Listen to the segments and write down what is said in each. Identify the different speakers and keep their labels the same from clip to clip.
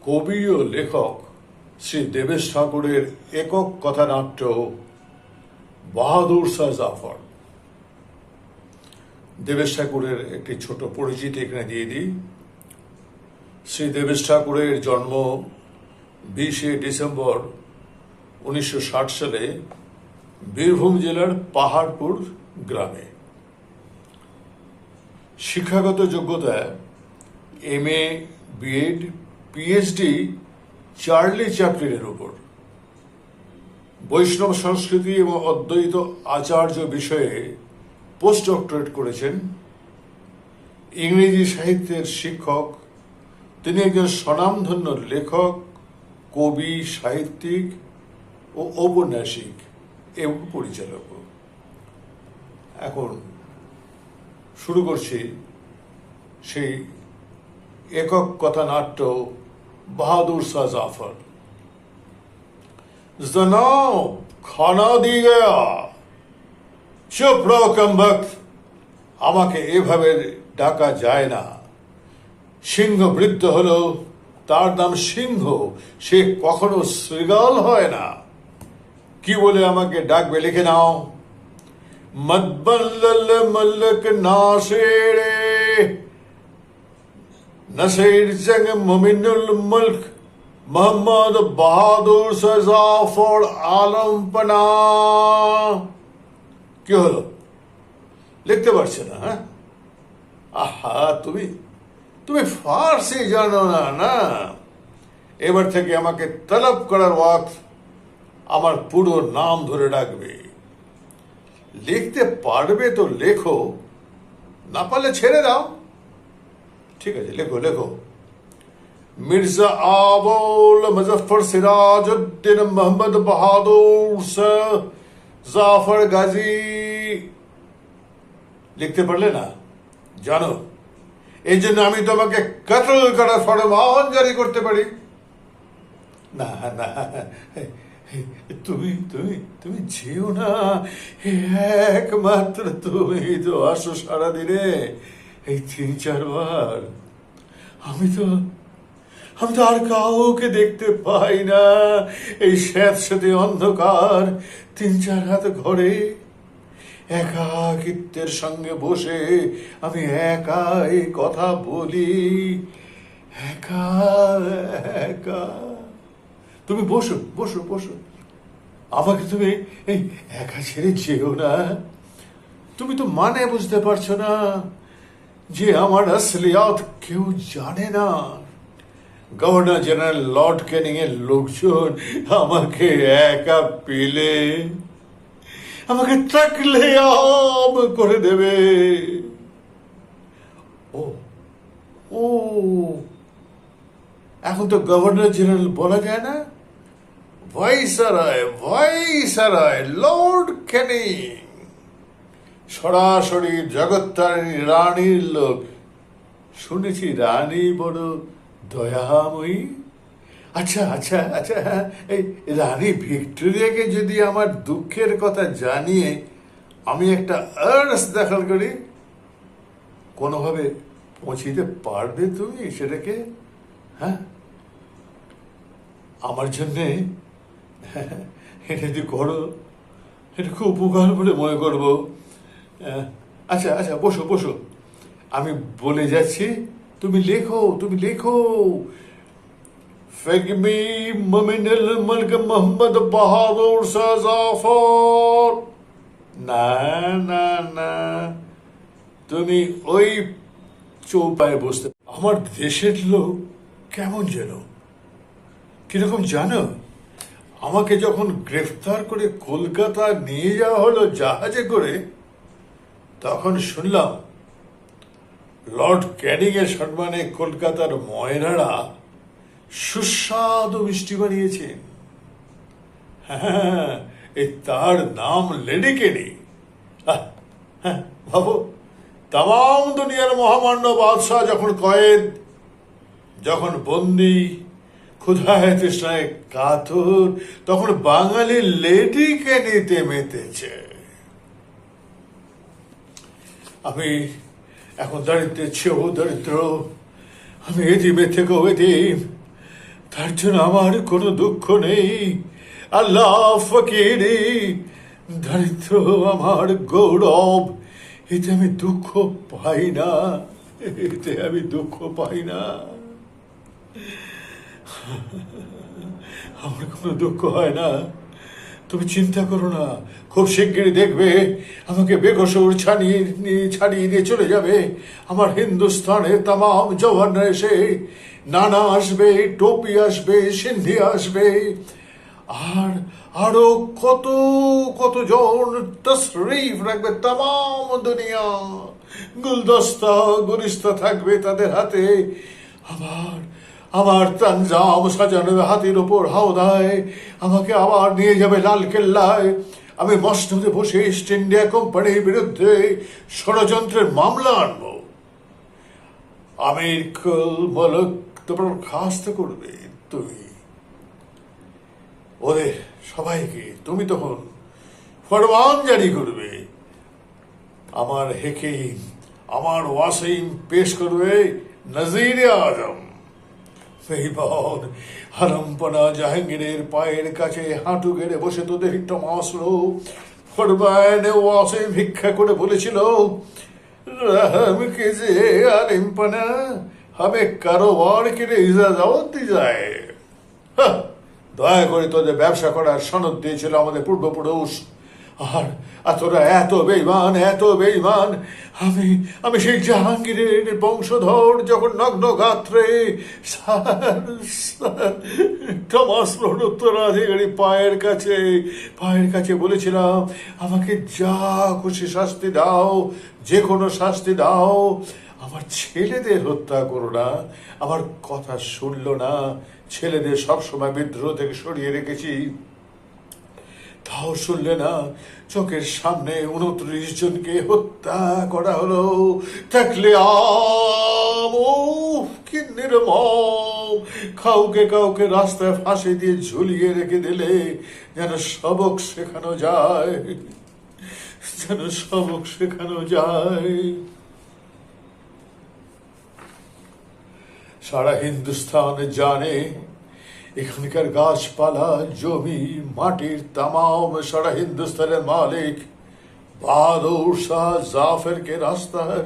Speaker 1: কবি ও লেখক শ্রী দেবেশ ঠাকুরের একক কথানাট্য বাহাদুর শাহ জাফর। দেবেশ ঠাকুরের একটি ছোট পরিচিতি এখানে দিয়ে দিই। শ্রী দেবেশ ঠাকুরের জন্ম 20শে ডিসেম্বর 1960 সালে বীরভূম জেলার পাহাড়পুর গ্রামে। শিক্ষাগত যোগ্যতা MA, BEd, PhD চার্লি চ্যাপলিনের উপর। বৈষ্ণব সংস্কৃতি এবং অদ্বৈত আচার্য বিষয়ে পোস্ট ডক্টরেট করেছেন। ইংরেজি সাহিত্যের শিক্ষক। তিনি একজন স্বনামধন্য লেখক, কবি, সাহিত্যিক ও ঔপন্যাসিক এবং পরিচালক। এখন শুরু করছি সেই একক কথানাট্য বাহাদুর শাহ জাফর। জনাব, খানা দিয়ে গয়া। চুপ রও কমবক্ত, আমাকে এভাবে ডাকা যায় না। সিংহ বৃদ্ধ হলো, তার নাম সিংহ, সে কখনো শৃগাল হয় না। কি বলে আমাকে ডাকবে লিখে নাও। মদবল্ল মল্লক নাসেরে নসির জং মুমিনুল মুলক মোহাম্মদ বাহাদুর শাহ জাফর আলম পানা। কি হলো, লিখতে পারছে না? হ্যাঁ, আহা, তুমি ফার্সি জানো না? না, এবার থেকে আমাকে তলব করার ওয়াক্ত আমার পুরো নাম ধরে ডাকবে। লিখতে পারবে তো লেখো, না পারলে ছেড়ে দাও। ঠিক আছে, লেখো লেখো। মির্জা আবুল মুজফর সিরাজউদ্দিন মোহাম্মদ বাহাদুর শাহ জাফর গাজী। লিখতে পারলে না? জানো, এই জন্য আমি তোমাকে কতল করার ফরমান জারি করতে পারি। না না, তুমি তুমি তুমি যেও না। একমাত্র তুমি তো আসো সারাদিনে, এই 3-4 বার। আমি তো আর কাউকে দেখতে পাই না। এই স্যাঁতস্যাঁতে অন্ধকার 3-4 হাত ঘরে একাকিত্বের সঙ্গে বসে আমি একাই কথা বলি। একা একা। তুমি বসো বসো বসো, আমাকে তুমি এই একা ছেড়ে যেও না। তুমি তো মানে বুঝতে পারছো না যে আমার আসলিয়াত কেউ জানে না। গভর্নর জেনারেল লর্ড ক্যানিং এর লোকজন আমাকে একা পেলে আমাকে তাকলে আম করে দেবে। ও ও এখন তো গভর্নর জেনারেল বলা যায় না, ভাইসরয় লর্ড ক্যানিং, সরাসরি জগত্তারিণী রানীর লোক। শুনেছি রানী বড় দয়াময়ী। আচ্ছা আচ্ছা আচ্ছা, হ্যাঁ, এই রানী ভিক্টোরিয়াকে যদি আমার দুঃখের কথা জানিয়ে আমি একটা আর্স দাখিল করি, কোনোভাবে পৌঁছিতে পারবে তুমি সেটাকে? হ্যাঁ, আমার জন্যে এটা যদি করো, এটা খুব উপকার বলে মনে করবো। আচ্ছা আচ্ছা, বসো বসো, আমি বলে যাচ্ছি, তুমি লেখো তুমি লেখো। ফেগমি মুমিনুল মুলক মোহাম্মদ বাহাদুর শাহ জাফর। না না না, তুমি ওই চৌপায়ে বসতে। আমার দেশের লোক কেমন যেন, কিরকম জানো? আমাকে যখন গ্রেফতার করে কলকাতা নিয়ে যাওয়া হলো জাহাজে করে, তখন শুনলাম লর্ড ক্যানিং এর সম্মানে কলকাতার ময়নারা সুস্বাদু মিষ্টি বানিয়েছেন। হ্যাঁ, এই তার নাম লেডি ক্যানিং। ভাবো, তাম দুনিয়ার মহামান্য বাদশাহ যখন কয়েদ, যখন বন্দী, ক্ষুধায় তৃষ্ণায় কাতর, তখন বাঙালি লেডি ক্যানিতে মেতেছে। আমি এখন দারিদ্রের চেয়েও দরিদ্র। আমি এদিমে থেকেও এদিম, তার জন্য আমার কোনো দুঃখ নেই। আল্লাহ ফকিরি, দারিদ্র আমার গৌরব, এতে আমি দুঃখ পাই না, এতে আমি দুঃখ পাই না। আমার কোনো দুঃখ হয় না। তুমি চিন্তা করো না, খুব শিগগিরই দেখবে আমাকে বেকসুর ছাড়িয়ে দিয়ে চলে যাবে। আমার হিন্দুস্তানের তামাম জওয়ানরা এসে, নানা আসবে, টোপি আসবে, সিন্ধি আসবে, আর আরো কত কতজন তশরিফ রাখবে। তামাম দুনিয়া গুলদস্তা গুলিস্তা থাকবে তাদের হাতে। আবার আমার তানজাম সাজানো হাতির ওপর হাওদায় আমাকে আবার নিয়ে যাবে লাল কেল্লায়। আমি মসনদে বসে ইস্ট ইন্ডিয়া কোম্পানির বিরুদ্ধে ষড়যন্ত্রের মামলা আনবো। আমির কুল মুলক তোমার খাস্ত করবে, তুমি ওদের সবাইকে তুমি তখন ফরমান জারি করবে। আমার হেকিম, আমার ওয়াসিম পেশ করবে নজির আজম। এইবার হারামপনা জাহাঙ্গীরের পায়ের কাছে হাঁটু গেড়ে বসে তোদের একটু মাসলো। ফরমানে ওয়াসিম ভিক্ষা করে বলেছিল, रहम कीजिए আলিমপনা, हमें कारोबार के लिए इजाजत दी जाए। দয়া করে তোদের ব্যবসা করার সনদ দিয়েছিল আমাদের পূর্বপুরুষ। আর তোরা এত বেঈমান, এত বেঈমান। আমি সেই জাহাঙ্গীরের বংশধর, যখন নগ্ন গাত্রে থমাস লোড উত্তরাধিকারী পায়ের কাছে বলেছিলাম, আমাকে যা খুশি শাস্তি দাও, যে কোনো শাস্তি দাও, আমার ছেলেদের হত্যা করো না। আমার কথা শুনলো না। ছেলেদের সবসময় বিদ্রোহ থেকে সরিয়ে রেখেছি, তাও শুনলে না। চোখের সামনে 29 জনকে হত্যা করা হলো। থাকলে কি নির্মম! কাউকে রাস্তায় ফাঁসি দিয়ে ঝুলিয়ে রেখে দিলে যেন সবক শেখানো যায়, যেন সবক শেখানো যায়। সারা হিন্দুস্তান জানে এখানকার গাছপালা, জমি, মাটির তামাম সারা হিন্দুস্তানের মালিক বাহাদুর শাহ জাফরকে রাস্তার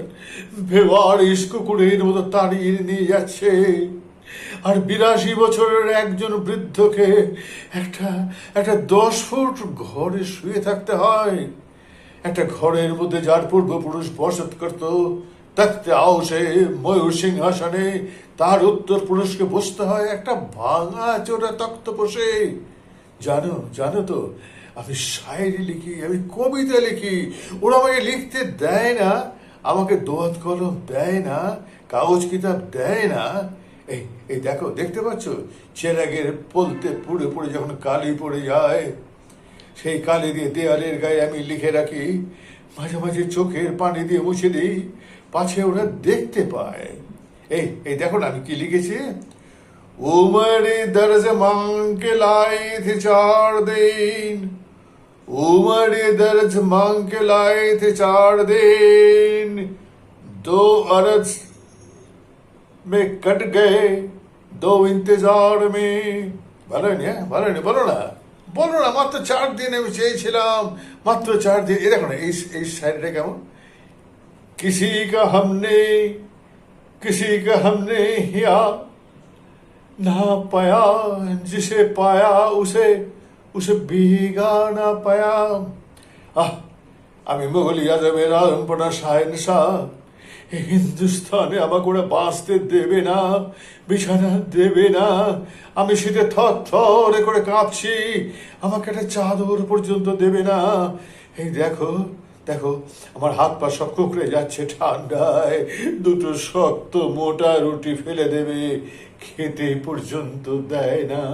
Speaker 1: বেওয়ারিশ কুকুরের মতো তাড়িয়ে নিয়ে যাচ্ছে। আর 82 বছরের একজন বৃদ্ধকে একটা 10 ফুট ঘরে শুয়ে থাকতে হয়। একটা ঘরের মধ্যে যার পূর্বপুরুষ বসত করত, তখতে আউসে ময়ূর সিংহাসনে তার উত্তর পুরুষকে বসতে হয় একটা ভাঙা চোরা তক্ত বসে। জানো তো, আমি শায়েরি লিখি, আমি কবিতা লিখি, ওরা আমাকে লিখতে দেয় না, আমাকে দোয়াত কলম দেয় না, কাগজ কিতাব দেয় না। এই দেখো, দেখতে পাচ্ছ চেরাগের পলতে পুড়ে পুড়ে যখন কালি পড়ে যায়, সেই কালি দিয়ে দেয়ালের গায়ে আমি লিখে রাখি। মাঝে মাঝে চোখের পানি দিয়ে মুছে দিই, পাছে ওরা দেখতে পায়। এই দেখো না আমি কি লিখেছি। উমরে দর্জ মাংকে লাই থে 4 दिन, उमरे दर्ज मांग के लाए थे 4 दिन, 2 अरज में कट गए 2 इंतजार में। বলো না মাত্র 4 দিন আমি চেয়েছিলাম, মাত্র 4 দিন। এই দেখো না, এই শাড়িটা কেমন। किसी का हमने हिया ना पाया, जिसे पाया उसे भीगा ना पाया। আমি মোগলি আজমের আলমপনা শাহেনশাহ। হিন্দুস্তানে আমাকে ওরা বাঁচতে দেবে না, বিছানা দেবে না। আমি শীতে থর করে কাঁপছি, আমাকে একটা চাদর পর্যন্ত দেবে না। এই দেখো আমার হাত পা সব কুকড়ে যাচ্ছে ঠান্ডায়। 2টো শক্ত মোটা রুটি ফেলে দেবে, খেতে পর্যন্ত দেয় না।